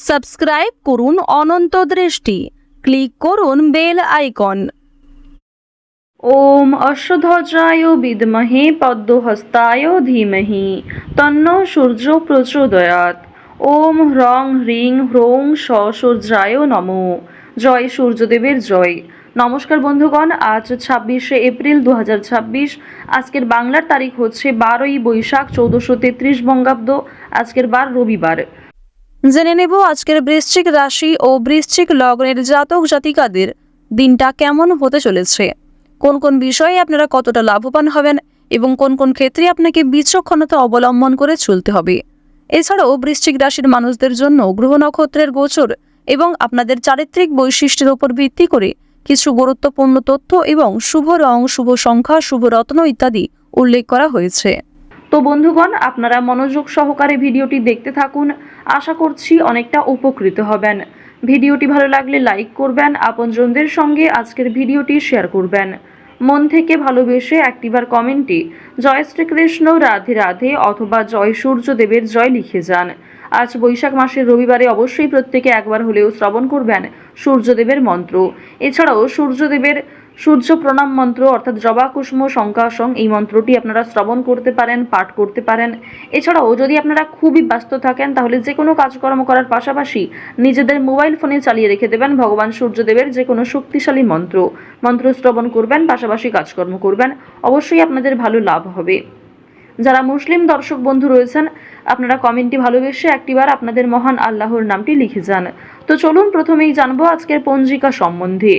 Subscribe করুন অনন্ত দৃষ্টি, click করুন বেল আইকন। ওম অশ্বধ্বজায় বিদ্মহে পদ্মহস্তায় ধীমহি তন্নো সূর্য প্রচোদয়াৎ। ওম হ্রং হ্রিং হ্রৌং সূর্যায় নমঃ। জয় সূর্যদেবের জয়। নমস্কার বন্ধুগণ, আজ 26শে এপ্রিল 2026। আজকের বাংলার তারিখ হচ্ছে 12ই বৈশাখ 1433 বঙ্গাব্দ। আজকের বার রবিবার। জেনে নেব আজকের বৃশ্চিক রাশি ও বৃশ্চিক লগ্নের জাতক জাতিকাদের দিনটা কেমন হতে চলেছে, কোন কোন বিষয়ে আপনারা কতটা লাভবান হবেন এবং কোন কোন ক্ষেত্রে আপনাকে বিচক্ষণতা অবলম্বন করে চলতে হবে। এছাড়াও বৃশ্চিক রাশির মানুষদের জন্য গ্রহ নক্ষত্রের গোচর এবং আপনাদের চারিত্রিক বৈশিষ্ট্যের উপর ভিত্তি করে কিছু গুরুত্বপূর্ণ তথ্য এবং শুভ রং, শুভ সংখ্যা, শুভ রত্ন ইত্যাদি উল্লেখ করা হয়েছে। তো বন্ধুগণ, আপনারা মনোযোগ সহকারে ভিডিওটি দেখতে থাকুন। আশা করছি অনেকটা উপকৃত হবেন। ভিডিওটি ভালো লাগলে লাইক করবেন, আপনজনদের সঙ্গে আজকের ভিডিওটি শেয়ার করবেন। মন থেকে ভালোবেসে একটিবার কমেন্টে জয় শ্রীকৃষ্ণ, রাধে রাধে অথবা জয় সূর্যদেবের জয় লিখে যান। আজ বৈশাখ মাসের রবিবারে অবশ্যই প্রত্যেকে একবার হলেও শ্রবণ করবেন সূর্যদেবের মন্ত্র। এছাড়াও সূর্য প্রণাম মন্ত্র অর্থাৎ জবা কুসুম শঙ্কাসং, এই মন্ত্রটি আপনারা শ্রবণ করতে পারেন, পাঠ করতে পারেন। এছাড়াও যদি আপনারা খুবই ব্যস্ত থাকেন তাহলে যে কোনো কাজকর্ম করার পাশাপাশি নিজেদের মোবাইল ফোনে চালিয়ে রেখে দেবেন ভগবান সূর্যদেবের যে কোনো শক্তিশালী মন্ত্র শ্রবণ করবেন, পাশাপাশি কাজকর্ম করবেন। অবশ্যই আপনাদের ভালো লাভ হবে। যারা মুসলিম দর্শক বন্ধু রয়েছেন, আপনারা কমেন্টটি ভালোবেসে একটিবার আপনাদের মহান আল্লাহর নামটি লিখে যান। তো চলুন প্রথমেই জানবো আজকের পঞ্জিকা সম্বন্ধে।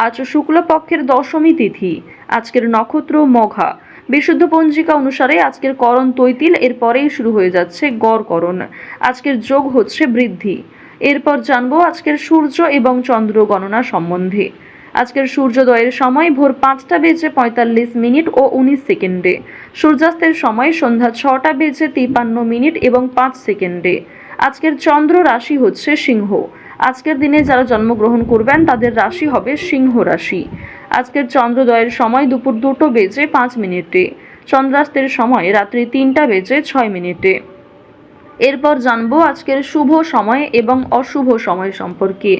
আজ শুক্লপক্ষের দশমী তিথি, আজকের নক্ষত্র মঘা। বিশুদ্ধ পঞ্জিকা অনুসারে আজকের করণ তৈতিল, এরপরেই শুরু হয়ে যাচ্ছে গড়করণ। আজকের যোগ হচ্ছে বৃদ্ধি। এরপর জানবো আজকের সূর্য এবং চন্দ্র গণনা সম্বন্ধে। আজকের সূর্যোদয়ের সময় ভোর 5টা বেজে 45 মিনিট ও 19 সেকেন্ডে। সূর্যাস্তের সময় সন্ধ্যা 6টা বেজে 53 মিনিট এবং 5 সেকেন্ডে। আজকের চন্দ্র রাশি হচ্ছে সিংহ। আজকের দিনে যারা জন্মগ্রহণ করবেন তাদের রাশি হবে সিংহ রাশি। আজকের চন্দ্রোদয়ের সময় দুপুর 2টা বেজে 5 মিনিটে। চন্দ্রাস্তের সময় রাত্রি 3টা বেজে 6 মিনিটে। এরপর জানবো আজকের শুভ সময় এবং অশুভ সময় সম্পর্কে।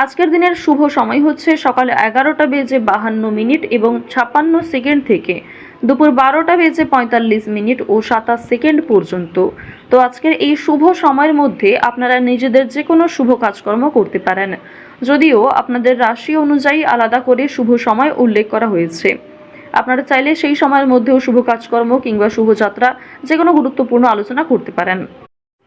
আজকের দিনের শুভ সময় হচ্ছে সকাল 11টা বেজে 52 মিনিট এবং 56 সেকেন্ড থেকে দুপুর 12টা বেজে 45 মিনিট ও 27 সেকেন্ড পর্যন্ত। তো আজকের এই শুভ সময়ের মধ্যে আপনারা নিজেদের যে কোনো শুভ কাজকর্ম করতে পারেন, যদিও আপনাদের রাশি অনুযায়ী আলাদা করে শুভ সময় উল্লেখ করা হয়েছে। আপনারা চাইলে সেই সময়ের মধ্যেও শুভ কাজকর্ম কিংবা শুভযাত্রা যে কোনো গুরুত্বপূর্ণ আলোচনা করতে পারেন।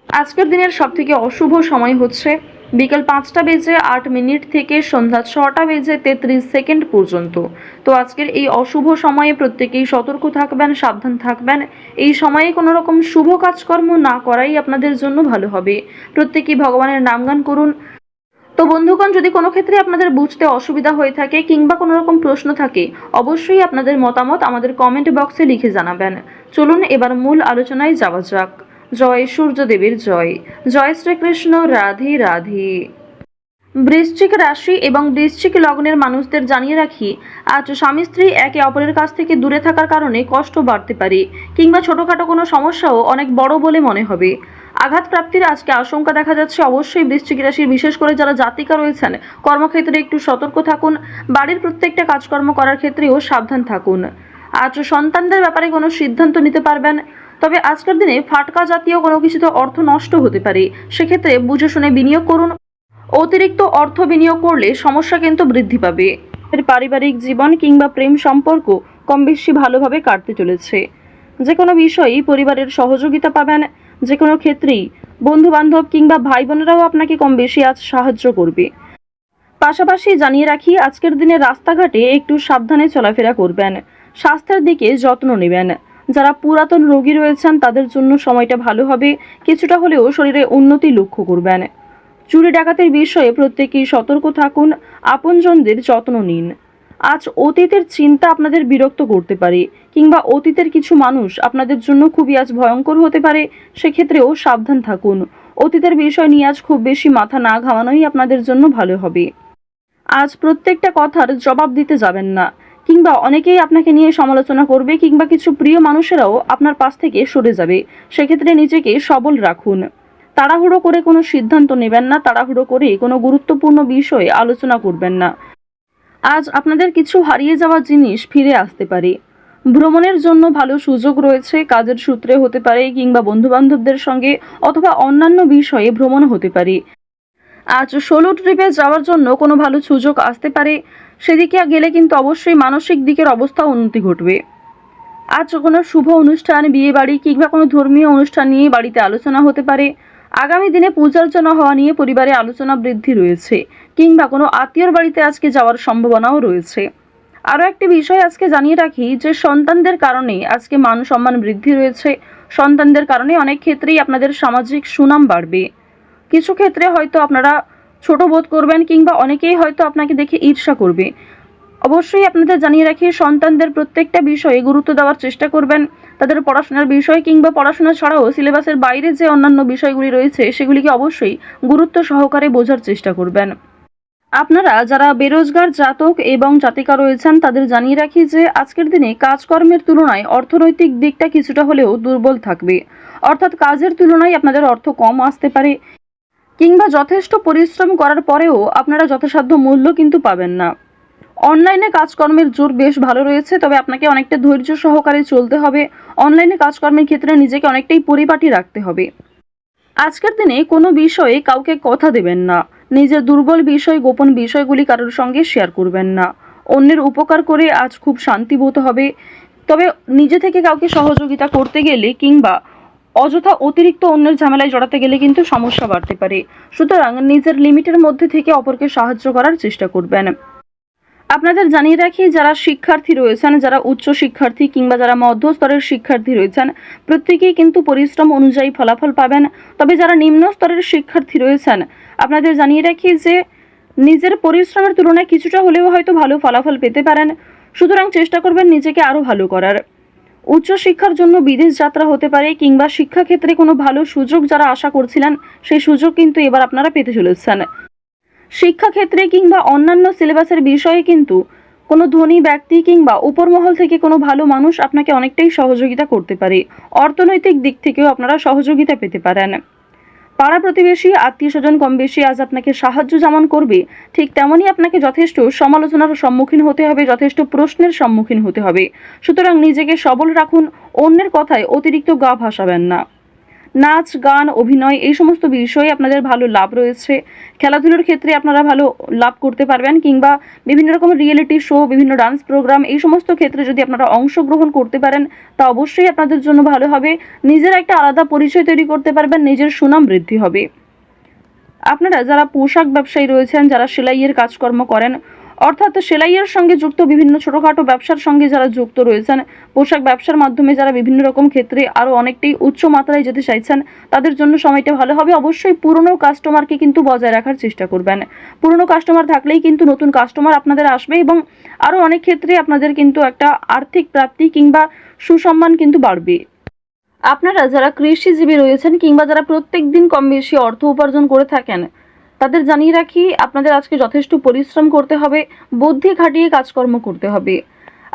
আজকের দিনের সবথেকে অশুভ সময় হচ্ছে বিকেল 5টা বেজে 8 মিনিট থেকে সন্ধ্যা 6টা বেজে 33 সেকেন্ড পর্যন্ত। তো আজকের এই অশুভ সময়ে প্রত্যেকেই সতর্ক থাকবেন, সাবধান থাকবেন। এই সময়ে কোনো রকম শুভ কাজকর্ম না করাই আপনাদের জন্য ভালো হবে। প্রত্যেকেই ভগবানের নামগান করুন। তো বন্ধুগণ, যদি কোনো ক্ষেত্রে আপনাদের বুঝতে অসুবিধা হয়ে থাকে কিংবা কোনো রকম প্রশ্ন থাকে, অবশ্যই আপনাদের মতামত আমাদের কমেন্ট বক্সে লিখে জানাবেন। চলুন এবার মূল আলোচনায় যাওয়া যাক। জয় সূর্যদেবের জয়। জয় শ্রীকৃষ্ণ, রাধে রাধে। বৃশ্চিক রাশি এবং বৃশ্চিক লগ্নের মানুষদের জানিয়ে রাখি, আজ স্বামী স্ত্রী একে অপরের কাছ থেকে দূরে থাকার কারণে কষ্ট বাড়তে পারে কিংবা ছোটোখাটো কোনো সমস্যাও অনেক বড় বলে মনে হবে। আঘাত প্রাপ্তির আজকে আশঙ্কা দেখা যাচ্ছে। অবশ্যই বৃশ্চিক রাশির বিশেষ করে যারা জাতিকা রয়েছেন, কর্মক্ষেত্রে একটু সতর্ক থাকুন। বাড়ির প্রত্যেকটা কাজকর্ম করার ক্ষেত্রেও সাবধান থাকুন। আজ সন্তানদের ব্যাপারে কোনো সিদ্ধান্ত নিতে পারবেন, তবে আজকের দিনে ফাটকা জাতীয় কোনো কিছুতে অর্থ নষ্ট হতে পারে। সেক্ষেত্রে বুঝে শুনে বিনিয়োগ করুন। অতিরিক্ত অর্থ বিনিয়োগ করলে সমস্যা কিন্তু বৃদ্ধি পাবে। পারিবারিক জীবন কিংবা প্রেম সম্পর্ক কম বেশি ভালোভাবে কাটতে চলেছে। যে কোনো বিষয়েই পরিবারের সহযোগিতা পাবেন। যে কোনো ক্ষেত্রেই বন্ধু বান্ধব কিংবা ভাই বোনেরাও আপনাকে কম বেশি আজ সাহায্য করবে। পাশাপাশি জানিয়ে রাখি, আজকের দিনে রাস্তাঘাটে একটু সাবধানে চলাফেরা করবেন। স্বাস্থ্যের দিকে যত্ন নেবেন। যারা পুরাতন রোগী রয়েছেন তাদের জন্য সময়টা ভালো হবে। কিছুটা হলেও শরীরে উন্নতি লক্ষ্য করবেন। চুরি ডাকাতির বিষয়ে প্রত্যেকেই সতর্ক থাকুন। আপনজনদের যত্ন নিন। আজ অতীতের চিন্তা আপনাদের বিরক্ত করতে পারে কিংবা অতীতের কিছু মানুষ আপনাদের জন্য খুবই আজ ভয়ঙ্কর হতে পারে। সেক্ষেত্রেও সাবধান থাকুন। অতীতের বিষয় নিয়ে আজ খুব বেশি মাথা না ঘামানোই আপনাদের জন্য ভালো হবে। আজ প্রত্যেকটা কথার জবাব দিতে যাবেন না, কিংবা অনেকেই আপনাকে নিয়ে সমালোচনা করবে কিংবা কিছু প্রিয় মানুষেরাও আপনার পাশ থেকে সরে যাবে। সেক্ষেত্রে নিজেকে সবল রাখুন। তাড়াহুড়ো করে কোনো সিদ্ধান্ত নেবেন না, তাড়াহুড়ো করে কোনো গুরুত্বপূর্ণ বিষয়ে আলোচনা করবেন না। আজ আপনাদের কিছু হারিয়ে যাওয়া জিনিস ফিরে আসতে পারে। ভ্রমণের জন্য ভালো সুযোগ রয়েছে, কাজের সূত্রে হতে পারে কিংবা বন্ধুবান্ধবদের সঙ্গে অথবা অন্যান্য বিষয়ে ভ্রমণ হতে পারে। আজ সোলো ট্রিপে যাওয়ার জন্য কোনো ভালো সুযোগ আসতে পারে, সেদিকে গেলে কিন্তু অবশ্যই মানসিক দিকের অবস্থা উন্নতি ঘটবে। আজ কোনো শুভ অনুষ্ঠান, বিয়ে বাড়ি কিংবা কোনো ধর্মীয় অনুষ্ঠান নিয়ে বাড়িতে আলোচনা হতে পারে। আগামী দিনে পূজার্চনা হওয়া নিয়ে পরিবারে আলোচনা বৃদ্ধি রয়েছে, কিংবা কোনো আত্মীয়র বাড়িতে আজকে যাওয়ার সম্ভাবনাও রয়েছে। আরও একটি বিষয় আজকে জানিয়ে রাখি যে সন্তানদের কারণে আজকে মান সম্মান বৃদ্ধি রয়েছে। সন্তানদের কারণে অনেক ক্ষেত্রেই আপনাদের সামাজিক সুনাম বাড়বে। কিছু ক্ষেত্রে হয়তো আপনারা ছোট বোধ করবেন কিংবা অনেকেই হয়তো আপনাকে দেখে ঈর্ষা করবে। অবশ্যই আপনাদের জানিয়ে রাখি, সন্তানদের প্রত্যেকটা বিষয়ে গুরুত্ব দেওয়ার চেষ্টা করবেন। তাদের পড়াশোনার বিষয় কিংবা পড়াশোনা ছাড়াও সিলেবাসের বাইরে যে অন্যান্য বিষয়গুলি রয়েছে সেগুলিকে অবশ্যই গুরুত্ব সহকারে বোঝার চেষ্টা করবেন। আপনারা যারা বেরোজগার জাতক এবং জাতিকা রয়েছেন তাদের জানিয়ে রাখি যে আজকের দিনে কাজকর্মের তুলনায় অর্থনৈতিক দিকটা কিছুটা হলেও দুর্বল থাকবে। অর্থাৎ কাজের তুলনায় আপনাদের অর্থ কম আসতে পারে, কিংবা যথেষ্ট পরিশ্রম করার পরেও আপনারা যথাসাধ্য মূল্য কিন্তু পাবেন না। অনলাইনে কাজকর্মের জোর বেশ ভালো রয়েছে, তবে আপনাকে অনেকটা ধৈর্য সহকারে চলতে হবে। অনলাইনে কাজকর্মের ক্ষেত্রে নিজেকে অনেকটাই পরিপাটি রাখতে হবে। আজকের দিনে কোনো বিষয়ে কাউকে কথা দেবেন না। নিজের দুর্বল বিষয়, গোপন বিষয়গুলি কারোর সঙ্গে শেয়ার করবেন না। অন্যের উপকার করে আজ খুব শান্তি বোধ হবে, তবে নিজে থেকে কাউকে সহযোগিতা করতে গেলে কিংবা অযথা অতিরিক্ত অন্যের ঝামেলায় জড়াতে গেলে কিন্তু সমস্যা বাড়তে পারে। সুতরাং নিজের লিমিটের মধ্যে থেকে অপরকে সাহায্য করার চেষ্টা করবেন। আপনাদের জানিয়ে রাখি, যারা শিক্ষার্থী রয়েছেন, যারা উচ্চ শিক্ষার্থী কিংবা যারা মধ্যস্তরের শিক্ষার্থী রয়েছেন, প্রত্যেকেই কিন্তু পরিশ্রম অনুযায়ী ফলাফল পাবেন। তবে যারা নিম্ন স্তরের শিক্ষার্থী রয়েছেন, আপনাদের জানিয়ে রাখি যে নিজের পরিশ্রমের তুলনায় কিছুটা হলেও হয়তো ভালো ফলাফল পেতে পারেন। সুতরাং চেষ্টা করবেন নিজেকে আরও ভালো করার। উচ্চশিক্ষার জন্য বিদেশ যাত্রা হতে পারে, কিংবা শিক্ষাক্ষেত্রে কোনো ভালো সুযোগ যারা আশা করছিলেন সেই সুযোগ কিন্তু এবার আপনারা পেতে চলেছেন। শিক্ষাক্ষেত্রে কিংবা অন্যান্য সিলেবাসের বিষয়ে কিন্তু কোনো ধনী ব্যক্তি কিংবা উপরমহল থেকে কোনো ভালো মানুষ আপনাকে অনেকটাই সহযোগিতা করতে পারে। অর্থনৈতিক দিক থেকেও আপনারা সহযোগিতা পেতে পারেন। পাড়া প্রতিবেশী, আত্মীয় স্বজন কম বেশি আজ আপনাকে সাহায্য যেমন করবে, ঠিক তেমনই আপনাকে যথেষ্ট সমালোচনার সম্মুখীন হতে হবে, যথেষ্ট প্রশ্নের সম্মুখীন হতে হবে। সুতরাং নিজেকে সবল রাখুন, অন্যের কথায় অতিরিক্ত গা ভাসাবেন না। নাচ, গান, অভিনয় এই সমস্ত বিষয়ে আপনাদের ভালো লাভ রয়েছে। খেলাধুলোর ক্ষেত্রে আপনারা ভালো লাভ করতে পারবেন, কিংবা বিভিন্ন রকমের রিয়েলিটি শো, বিভিন্ন ডান্স প্রোগ্রাম এই সমস্ত ক্ষেত্রে যদি আপনারা অংশগ্রহণ করতে পারেন তা অবশ্যই আপনাদের জন্য ভালো হবে। নিজের একটা আলাদা পরিচয় তৈরি করতে পারবেন, নিজের সুনাম বৃদ্ধি হবে। আপনারা যারা পোশাক ব্যবসায়ী রয়েছেন, যারা সেলাইয়ের কাজকর্ম করেন, অর্থাৎ সেলাইয়ের সঙ্গে যুক্ত বিভিন্ন ছোটোখাটো ব্যবসার সঙ্গে যারা যুক্ত রয়েছেন, পোশাক ব্যবসার মাধ্যমে যারা বিভিন্ন রকম ক্ষেত্রে আরও অনেকটাই উচ্চ মাত্রায় যেতে চাইছেন, তাদের জন্য সময়টা ভালো হবে। অবশ্যই পুরনো কাস্টমারকে কিন্তু বজায় রাখার চেষ্টা করবেন। পুরনো কাস্টমার থাকলেই কিন্তু নতুন কাস্টমার আপনাদের আসবে, এবং আরও অনেক ক্ষেত্রে আপনাদের কিন্তু একটা আর্থিক প্রাপ্তি কিংবা সুসম্মান কিন্তু বাড়বে। আপনারা যারা কৃষিজীবী রয়েছেন কিংবা যারা প্রত্যেক দিন কম বেশি অর্থ উপার্জন করে থাকেন, তাদের জানিয়ে রাখি আপনাদের আজকে যথেষ্ট পরিশ্রম করতে হবে, বুদ্ধি খাটিয়ে কাজকর্ম করতে হবে।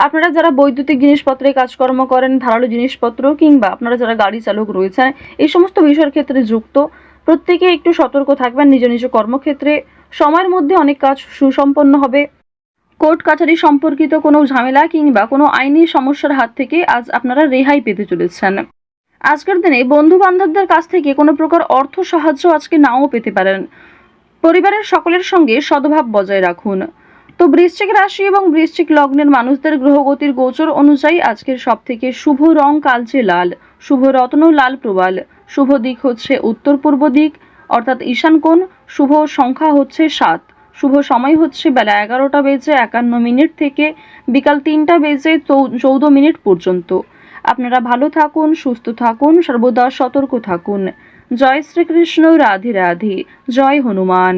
আপনারা যারা বৈদ্যুতিক জিনিসপত্রে কাজকর্ম করেন, ধারালো জিনিসপত্র, কিংবা আপনারা যারা গাড়ি চালক রয়েছেন, এই সমস্ত বিষয়ের ক্ষেত্রে যুক্ত, প্রত্যেকে একটু সতর্ক থাকবেন নিজ নিজ কর্মক্ষেত্রে। সময়ের মধ্যে অনেক কাজ সুসম্পন্ন হবে। কোর্ট কাছারি সম্পর্কিত কোনো ঝামেলা কিংবা কোনো আইনি সমস্যার হাত থেকে আজ আপনারা রেহাই পেতে চলেছেন। আজকের দিনে বন্ধু বান্ধবদের কাছ থেকে কোনো প্রকার অর্থ সাহায্য আজকে নাও পেতে পারেন। পরিবারের সকলের সঙ্গে সদ্ভাব বজায় রাখুন। তো বৃশ্চিক রাশি এবং বৃশ্চিক লগ্নের মানুষদের গ্রহগতির গোচর অনুযায়ী আজকের সবথেকে শুভ রং কালচে লাল, শুভ রত্ন লাল প্রবাল, শুভ দিক হচ্ছে উত্তর পূর্ব দিক অর্থাৎ ঈশান কোণ, শুভ সংখ্যা হচ্ছে 7, শুভ সময় হচ্ছে বেলা 11:51 থেকে বিকাল 3:14 পর্যন্ত। আপনারা ভালো থাকুন, সুস্থ থাকুন, সর্বদা সতর্ক থাকুন। জয় শ্রীকৃষ্ণ, রাধে রাধে, জয় হনুমান।